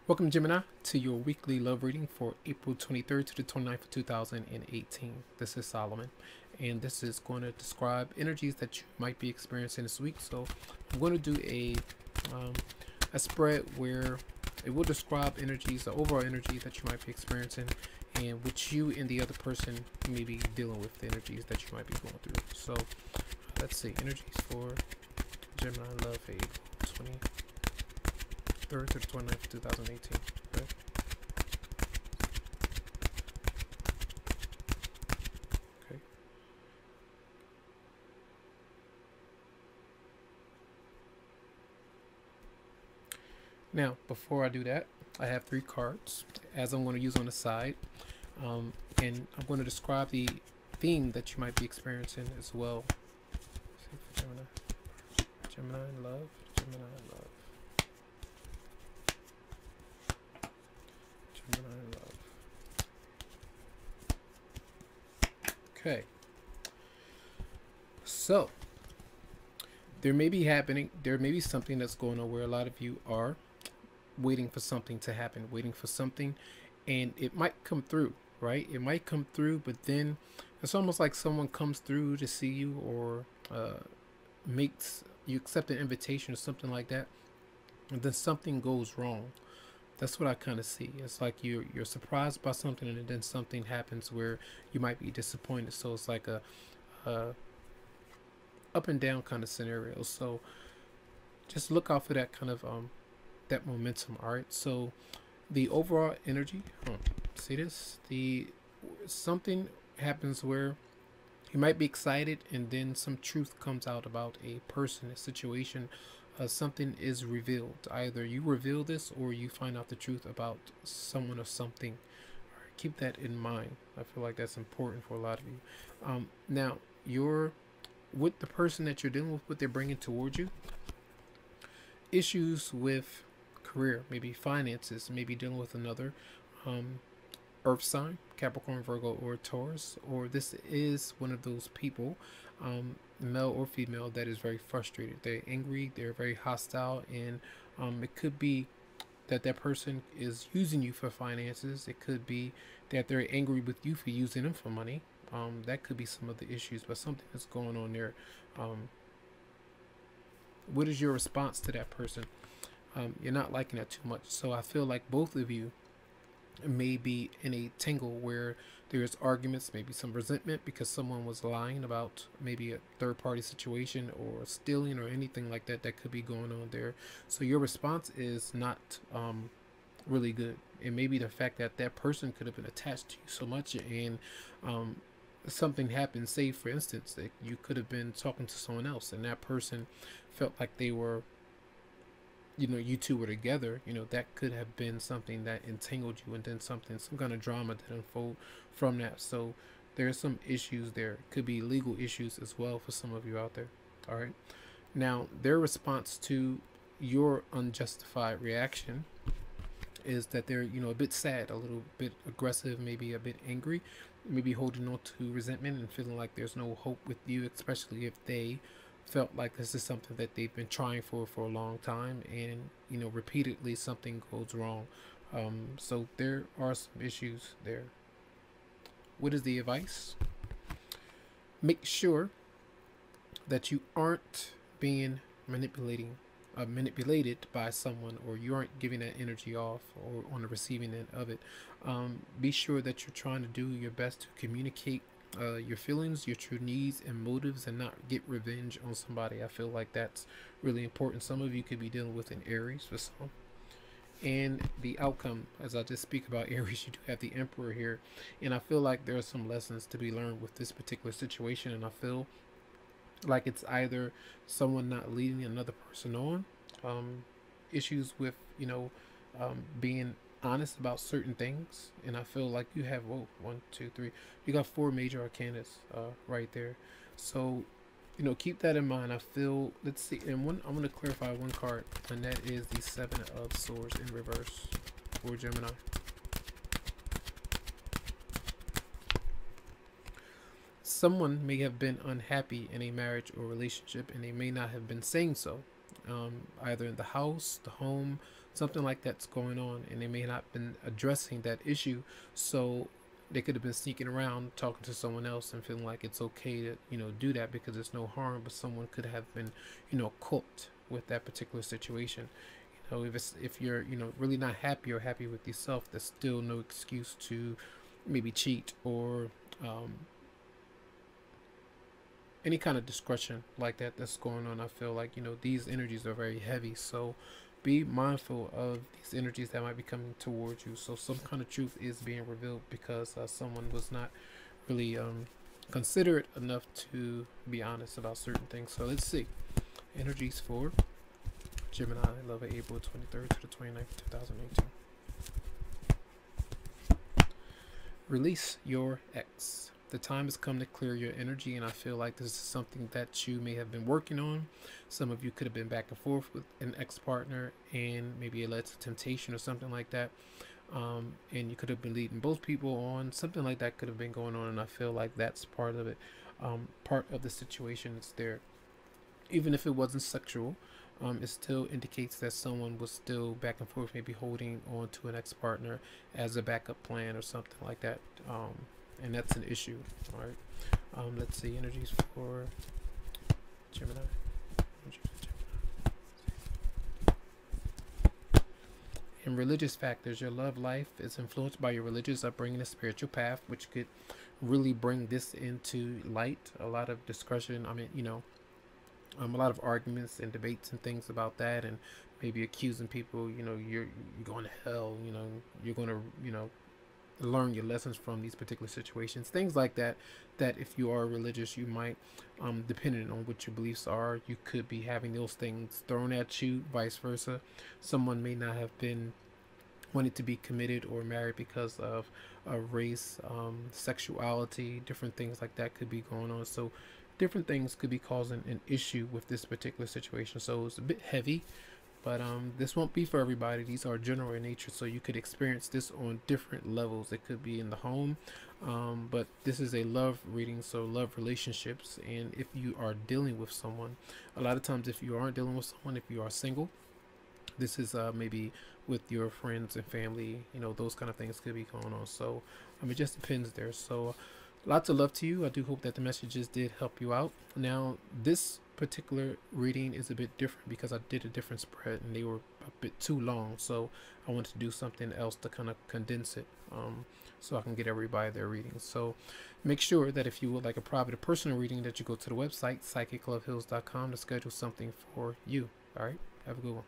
Welcome, Gemini, to your weekly love reading for April 23rd to the 29th of 2018. This is Solomon, and this is going to describe energies that you might be experiencing this week. So I'm going to do a spread where it will describe energies, the overall energy that you might be experiencing, and which you and the other person may be dealing with, the energies that you might be going through. So let's see, energies for Gemini love April 23rd to the 29th, 2018. Okay. Okay. Now, before I do that, I have 3 cards as I'm going to use on the side, and I'm going to describe the theme that you might be experiencing as well. Let's see for Gemini, Gemini love, Gemini love. Okay, so there may be something that's going on where a lot of you are waiting for something to happen, waiting for something, and it might come through, right? It might come through, but then it's almost like someone comes through to see you, or makes you accept an invitation or something like that, and then something goes wrong. That's what I kind of see. It's like you're surprised by something, and then something happens where you might be disappointed. So it's like a up and down kind of scenario. So just look out for that kind of that momentum. All right. So the overall energy. See this? Something happens where you might be excited, and then some truth comes out about a person, a situation. Something is revealed. Either you reveal this, or you find out the truth about someone or something. Right, keep that in mind. I feel like that's important for a lot of you. Now, you're with the person that you're dealing with, what they're bringing towards you. Issues with career, maybe finances, maybe dealing with another earth sign, Capricorn, Virgo, or Taurus, or this is one of those people, male or female, that is very frustrated. They're angry, they're very hostile, and it could be that that person is using you for finances. It could be that they're angry with you for using them for money. That could be some of the issues, but something is going on there. What is your response to that person? You're not liking that too much. So I feel like both of you may be in a tangle where there's arguments, maybe some resentment because someone was lying about maybe a third party situation, or stealing, or anything like that that could be going on there. So your response is not really good. It may be the fact that that person could have been attached to you so much, and something happened. Say for instance that you could have been talking to someone else, and that person felt like they were, you two were together. That could have been something that entangled you, and then some kind of drama that unfold from that. So there's some issues there. Could be legal issues as well for some of you out there. All right. Now, their response to your unjustified reaction is that they're, a bit sad, a little bit aggressive, maybe a bit angry, maybe holding on to resentment and feeling like there's no hope with you, especially if they felt like this is something that they've been trying for a long time, and repeatedly something goes wrong. So there are some issues there. What is the advice? Make sure that you aren't being manipulated by someone, or you aren't giving that energy off, or on the receiving end of it. Be sure that you're trying to do your best to communicate your feelings, your true needs and motives, and not get revenge on somebody. I feel like that's really important. Some of you could be dealing with an Aries for some. And the outcome, as I just speak about Aries, you do have the Emperor here, and I feel like there are some lessons to be learned with this particular situation. And I feel like it's either someone not leading another person on, issues with being honest about certain things. And I feel like you have, one, two, three, you got 4 major arcanas right there. So keep that in mind. I feel, let's see, and I'm going to clarify one card, and that is the 7 of Swords in reverse for Gemini. Someone may have been unhappy in a marriage or relationship, and they may not have been saying so. either in the house, the home, something like that's going on, and they may not been addressing that issue. So they could have been sneaking around talking to someone else and feeling like it's okay to do that because there's no harm, but someone could have been caught with that particular situation. If you're really not happy or happy with yourself, there's still no excuse to maybe cheat or any kind of discretion like that that's going on. I feel like these energies are very heavy, so be mindful of these energies that might be coming towards you. So some kind of truth is being revealed because someone was not really considerate enough to be honest about certain things. So let's see energies for Gemini, love of April 23rd to the 29th, 2018. Release your ex. The time has come to clear your energy, and I feel like this is something that you may have been working on. Some of you could have been back and forth with an ex-partner, and maybe it led to temptation or something like that. And you could have been leading both people on. Something like that could have been going on, and I feel like that's part of it. Part of the situation that's there. Even if it wasn't sexual, it still indicates that someone was still back and forth, maybe holding on to an ex-partner as a backup plan or something like that. And that's an issue. All right. Let's see energies for Gemini. In religious factors, your love life is influenced by your religious upbringing and spiritual path, which could really bring this into light. A lot of discussion. A lot of arguments and debates and things about that, and maybe accusing people. You're going to hell. You're going to learn your lessons from these particular situations, things like that. That if you are religious, you might, depending on what your beliefs are, you could be having those things thrown at you. Vice versa, someone may not have been wanted to be committed or married because of a race, sexuality, different things like that could be going on. So different things could be causing an issue with this particular situation. So it's a bit heavy, but this won't be for everybody. These are general in nature, so you could experience this on different levels. It could be in the home, but this is a love reading, so love relationships. And if you are dealing with someone, a lot of times if you aren't dealing with someone, if you are single, this is maybe with your friends and family, those kind of things could be going on. So it just depends there. So lots of love to you. I do hope that the messages did help you out. Now, this particular reading is a bit different because I did a different spread and they were a bit too long. So I wanted to do something else to kind of condense it, so I can get everybody their readings. So make sure that if you would like a private or personal reading, that you go to the website, psychicloveheals.com, to schedule something for you. All right. Have a good one.